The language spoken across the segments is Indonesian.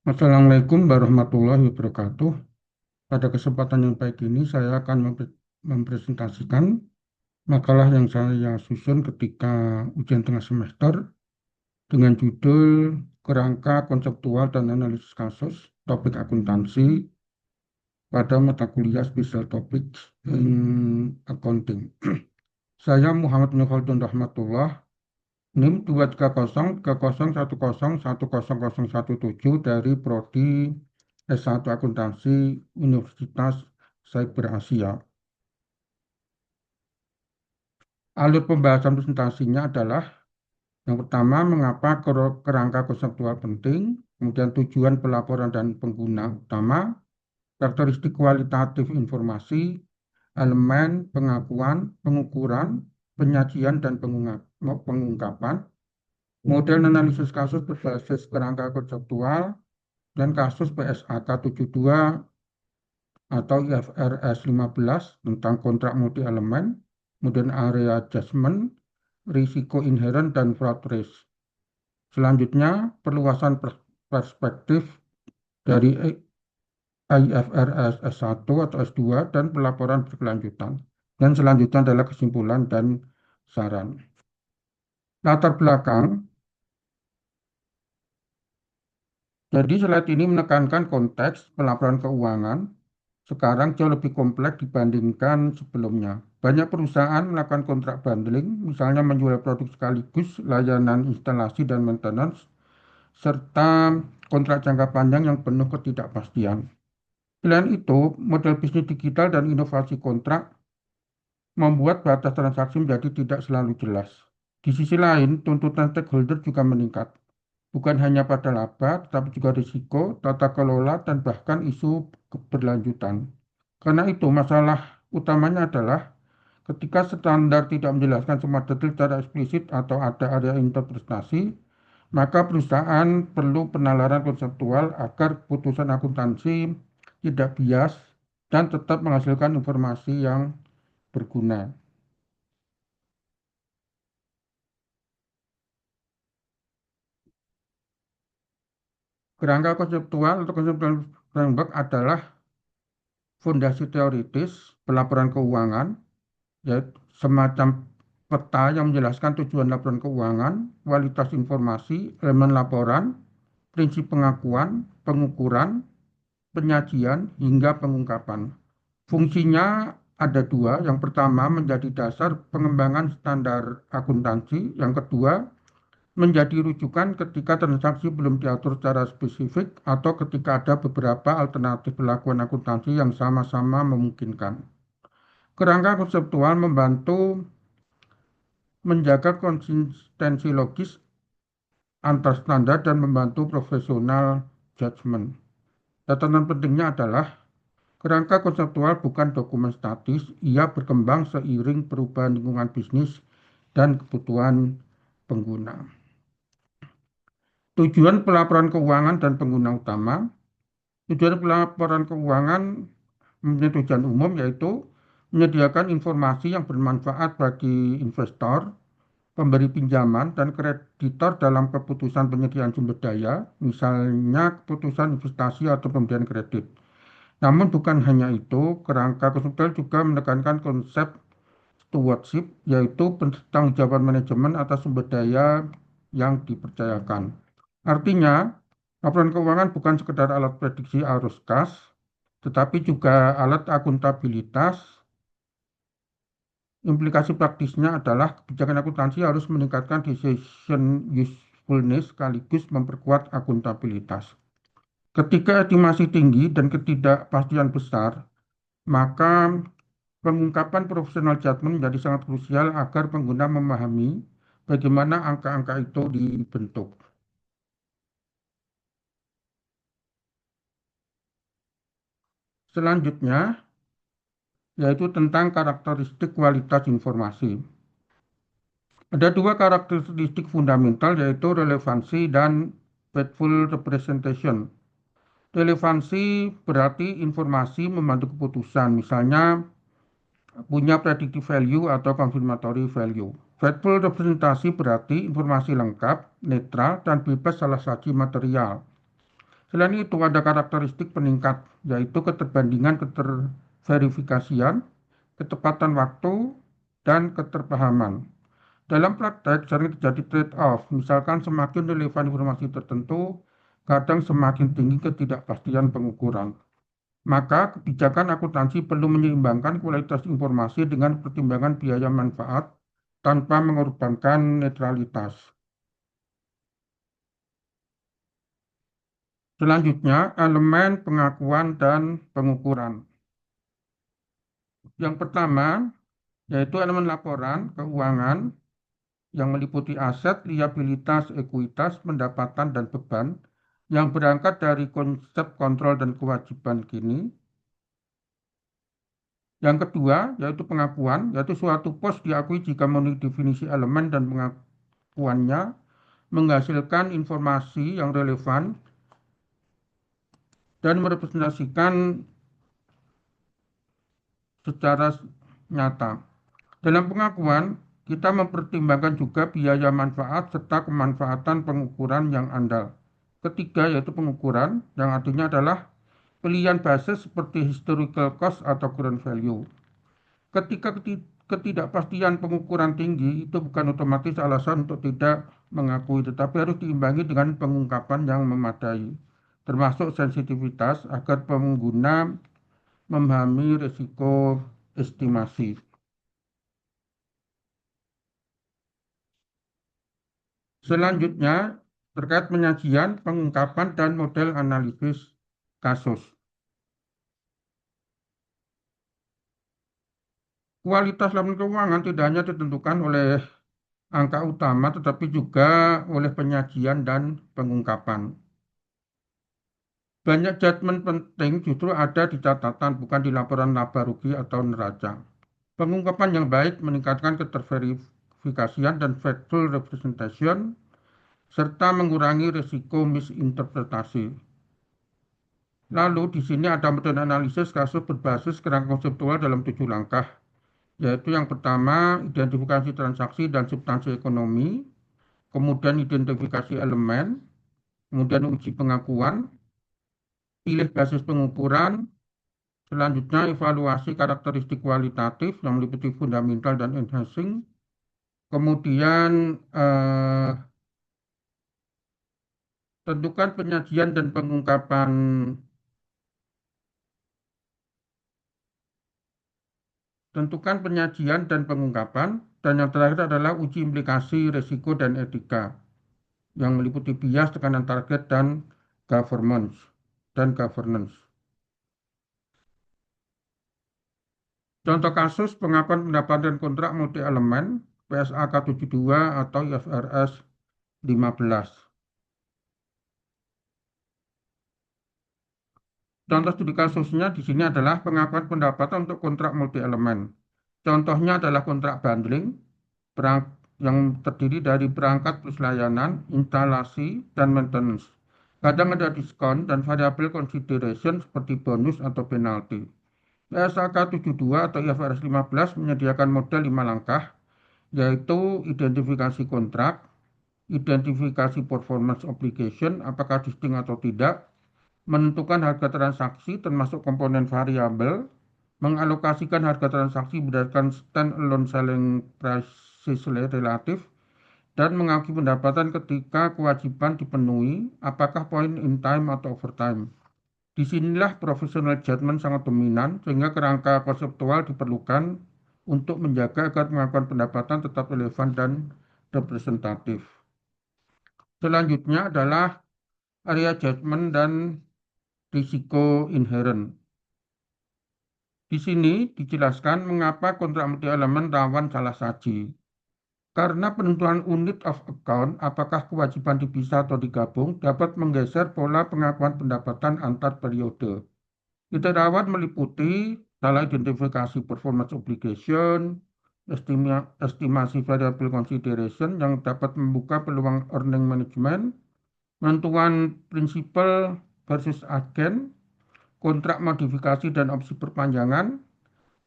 Assalamualaikum warahmatullahi wabarakatuh. Pada kesempatan yang baik ini, saya akan mempresentasikan makalah yang saya susun ketika ujian tengah semester dengan judul Kerangka Konseptual dan Analisis Kasus, Topik Akuntansi pada mata kuliah Special Topics in Accounting. Saya Muhammad Nurholdun Rahmatullah, NIM 23030101017 dari Prodi S1 Akuntansi Universitas Cyber Asia. Alur pembahasan presentasinya adalah yang pertama, mengapa kerangka konseptual penting, kemudian tujuan pelaporan dan pengguna utama, karakteristik kualitatif informasi, elemen pengakuan, pengukuran, penyajian dan pengungkapan, model analisis kasus berbasis kerangka konseptual, dan kasus PSAK 72 atau IFRS 15 tentang kontrak multi elemen, kemudian area adjustment, risiko inherent, dan fraud risk. Selanjutnya, perluasan perspektif dari IFRS S1 atau S2 dan pelaporan berkelanjutan. Dan selanjutnya adalah kesimpulan dan saran. Latar belakang, jadi slide ini menekankan konteks pelaporan keuangan sekarang jauh lebih kompleks dibandingkan sebelumnya. Banyak perusahaan melakukan kontrak bundling, misalnya menjual produk sekaligus, layanan instalasi dan maintenance, serta kontrak jangka panjang yang penuh ketidakpastian. Selain itu, model bisnis digital dan inovasi kontrak membuat batas transaksi menjadi tidak selalu jelas. Di sisi lain, tuntutan stakeholder juga meningkat, bukan hanya pada laba, tetapi juga risiko, tata kelola, dan bahkan isu keberlanjutan. Karena itu, masalah utamanya adalah ketika standar tidak menjelaskan semua detail secara eksplisit atau ada area interpretasi, maka perusahaan perlu penalaran konseptual agar putusan akuntansi tidak bias dan tetap menghasilkan informasi yang berguna. Kerangka konseptual atau konseptual framework adalah fondasi teoritis pelaporan keuangan, yaitu semacam peta yang menjelaskan tujuan laporan keuangan, kualitas informasi, elemen laporan, prinsip pengakuan, pengukuran, penyajian, hingga pengungkapan. Fungsinya ada dua. Yang pertama menjadi dasar pengembangan standar akuntansi. Yang kedua menjadi rujukan ketika transaksi belum diatur secara spesifik atau ketika ada beberapa alternatif pelakuan akuntansi yang sama-sama memungkinkan. Kerangka konseptual membantu menjaga konsistensi logis antar standar dan membantu profesional judgment. Catatan pentingnya adalah kerangka konseptual bukan dokumen statis, ia berkembang seiring perubahan lingkungan bisnis dan kebutuhan pengguna. Tujuan pelaporan keuangan dan pengguna utama. Tujuan pelaporan keuangan mempunyai tujuan umum, yaitu menyediakan informasi yang bermanfaat bagi investor, pemberi pinjaman, dan kreditor dalam keputusan penyediaan sumber daya, misalnya keputusan investasi atau pemberian kredit. Namun bukan hanya itu, kerangka konseptual juga menekankan konsep stewardship, yaitu pertanggungjawaban manajemen atas sumber daya yang dipercayakan. Artinya, laporan keuangan bukan sekedar alat prediksi arus kas, tetapi juga alat akuntabilitas. Implikasi praktisnya adalah kebijakan akuntansi harus meningkatkan decision usefulness sekaligus memperkuat akuntabilitas. Ketika estimasi tinggi dan ketidakpastian besar, maka pengungkapan profesional judgment menjadi sangat krusial agar pengguna memahami bagaimana angka-angka itu dibentuk. Selanjutnya, yaitu tentang karakteristik kualitas informasi. Ada dua karakteristik fundamental, yaitu relevansi dan faithful representation. Relevansi berarti informasi membantu keputusan, misalnya punya predictive value atau confirmatory value. Faithful representasi berarti informasi lengkap, netral, dan bebas salah satu material. Selain itu ada karakteristik peningkat, yaitu keterbandingan keterverifikasian, ketepatan waktu, dan keterpahaman. Dalam praktek sering terjadi trade-off, misalkan semakin relevan informasi tertentu, kadang semakin tinggi ketidakpastian pengukuran. Maka kebijakan akuntansi perlu menyeimbangkan kualitas informasi dengan pertimbangan biaya manfaat tanpa mengorbankan netralitas. Selanjutnya, elemen pengakuan dan pengukuran. Yang pertama, yaitu elemen laporan keuangan yang meliputi aset, liabilitas, ekuitas, pendapatan, dan beban yang berangkat dari konsep kontrol dan kewajiban kini. Yang kedua, yaitu pengakuan, yaitu suatu pos diakui jika memenuhi definisi elemen dan pengakuannya menghasilkan informasi yang relevan dan merepresentasikan secara nyata. Dalam pengakuan, kita mempertimbangkan juga biaya manfaat serta kemanfaatan pengukuran yang andal. Ketiga, yaitu pengukuran, yang artinya adalah pilihan basis seperti historical cost atau current value. Ketika ketidakpastian pengukuran tinggi, itu bukan otomatis alasan untuk tidak mengakui, tetapi harus diimbangi dengan pengungkapan yang memadai, termasuk sensitivitas agar pengguna memahami risiko estimasi. Selanjutnya, terkait penyajian, pengungkapan, dan model analisis kasus. Kualitas laporan keuangan tidak hanya ditentukan oleh angka utama, tetapi juga oleh penyajian dan pengungkapan. Banyak judgement penting justru ada di catatan, bukan di laporan laba rugi atau neraca. Pengungkapan yang baik meningkatkan keterverifikasian dan factual representation, serta mengurangi risiko misinterpretasi. Lalu di sini ada metode analisis kasus berbasis kerangka konseptual dalam 7 langkah, yaitu yang pertama identifikasi transaksi dan substansi ekonomi, kemudian identifikasi elemen, kemudian uji pengakuan, pilih basis pengukuran, selanjutnya evaluasi karakteristik kualitatif yang meliputi fundamental dan enhancing, kemudian tentukan penyajian dan pengungkapan Tentukan penyajian dan pengungkapan, dan yang terakhir adalah uji implikasi risiko dan etika, yang meliputi bias, tekanan target, dan governance. Contoh kasus pengakuan pendapatan kontrak multi elemen PSAK 72 atau IFRS 15. Contoh studi kasusnya di sini adalah pengakuan pendapatan untuk kontrak multi elemen. Contohnya adalah kontrak bundling yang terdiri dari perangkat plus layanan, instalasi, dan maintenance. Kadang ada diskon dan variabel consideration seperti bonus atau penalti. PSAK 72 atau IFRS 15 menyediakan model 5 langkah, yaitu identifikasi kontrak, identifikasi performance obligation, apakah distinct atau tidak, menentukan harga transaksi termasuk komponen variabel, mengalokasikan harga transaksi berdasarkan stand-alone selling prices relatif, dan mengakui pendapatan ketika kewajiban dipenuhi, apakah point in time atau overtime. Disinilah professional judgment sangat dominan, sehingga kerangka konseptual diperlukan untuk menjaga agar pengakuan pendapatan tetap relevan dan representatif. Selanjutnya adalah area judgment dan risiko inherent. Di sini dijelaskan mengapa kontrak multi elemen rawan salah saji. Karena penentuan unit of account, apakah kewajiban dipisah atau digabung, dapat menggeser pola pengakuan pendapatan antar periode. Itu dapat meliputi salah identifikasi performance obligation, estimasi variable consideration yang dapat membuka peluang earning management, penentuan prinsipal versus agen, kontrak modifikasi dan opsi perpanjangan,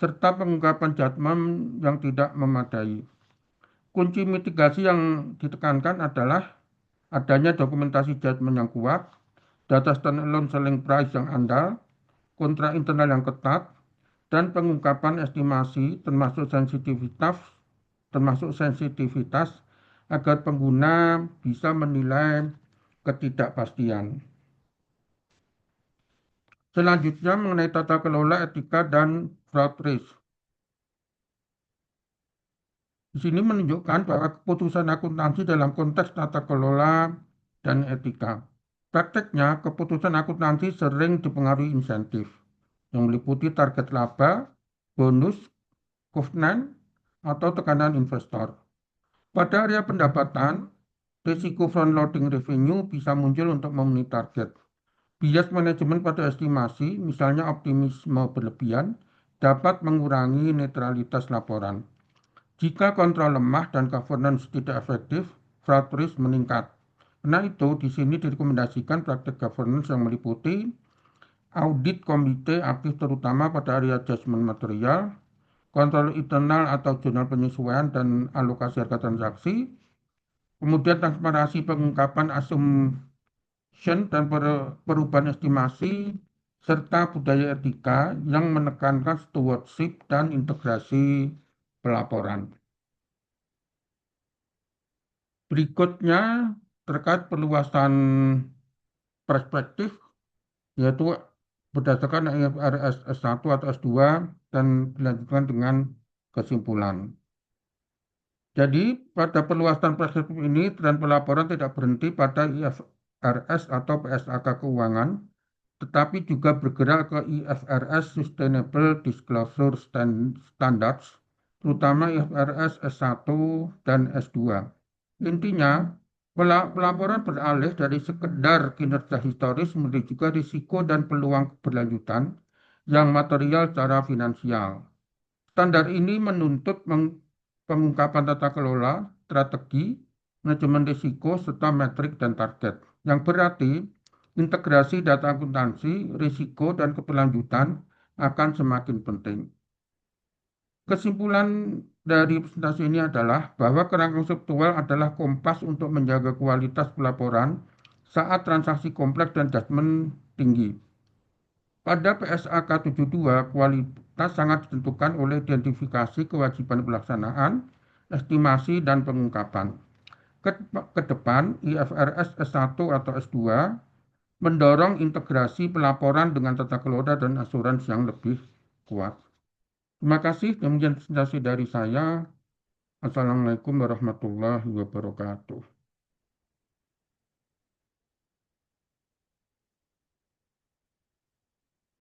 serta pengungkapan judgment yang tidak memadai. Kunci mitigasi yang ditekankan adalah adanya dokumentasi judgment yang kuat, data standalone selling price yang andal, kontrak internal yang ketat, dan pengungkapan estimasi termasuk sensitivitas agar pengguna bisa menilai ketidakpastian. Selanjutnya mengenai tata kelola etika dan fraud risk. Di sini menunjukkan bahwa keputusan akuntansi dalam konteks tata kelola dan etika. Prakteknya, keputusan akuntansi sering dipengaruhi insentif yang meliputi target laba, bonus, covenant, atau tekanan investor. Pada area pendapatan, risiko front-loading revenue bisa muncul untuk memenuhi target. Bias manajemen pada estimasi, misalnya optimisme berlebihan, dapat mengurangi netralitas laporan. Jika kontrol lemah dan governance tidak efektif, fraud risk meningkat. Karena itu, di sini direkomendasikan praktik governance yang meliputi audit komite aktif terutama pada area adjustment material, kontrol internal atau jurnal penyesuaian dan alokasi harga transaksi, kemudian transparansi pengungkapan assumption dan perubahan estimasi, serta budaya etika yang menekankan stewardship dan integrasi pelaporan. Berikutnya terkait perluasan perspektif, yaitu berdasarkan IFRS S1 atau S2 dan dilanjutkan dengan kesimpulan. Jadi pada perluasan perspektif ini tren pelaporan tidak berhenti pada IFRS atau PSAK keuangan, tetapi juga bergerak ke IFRS Sustainable Disclosure Standards, terutama IFRS S1 dan S2. Intinya, pelaporan beralih dari sekedar kinerja historis menjadi juga risiko dan peluang keberlanjutan yang material secara finansial. Standar ini menuntut pengungkapan tata kelola, strategi, manajemen risiko, serta metrik dan target. Yang berarti integrasi data akuntansi, risiko, dan keberlanjutan akan semakin penting. Kesimpulan dari presentasi ini adalah bahwa kerangka konseptual adalah kompas untuk menjaga kualitas pelaporan saat transaksi kompleks dan judgement tinggi. Pada PSAK 72, kualitas sangat ditentukan oleh identifikasi kewajiban pelaksanaan, estimasi, dan pengungkapan. Ke depan, IFRS S1 atau S2 mendorong integrasi pelaporan dengan tata kelola dan asuransi yang lebih kuat. Terima kasih. Demikian presentasi dari saya. Assalamualaikum warahmatullahi wabarakatuh.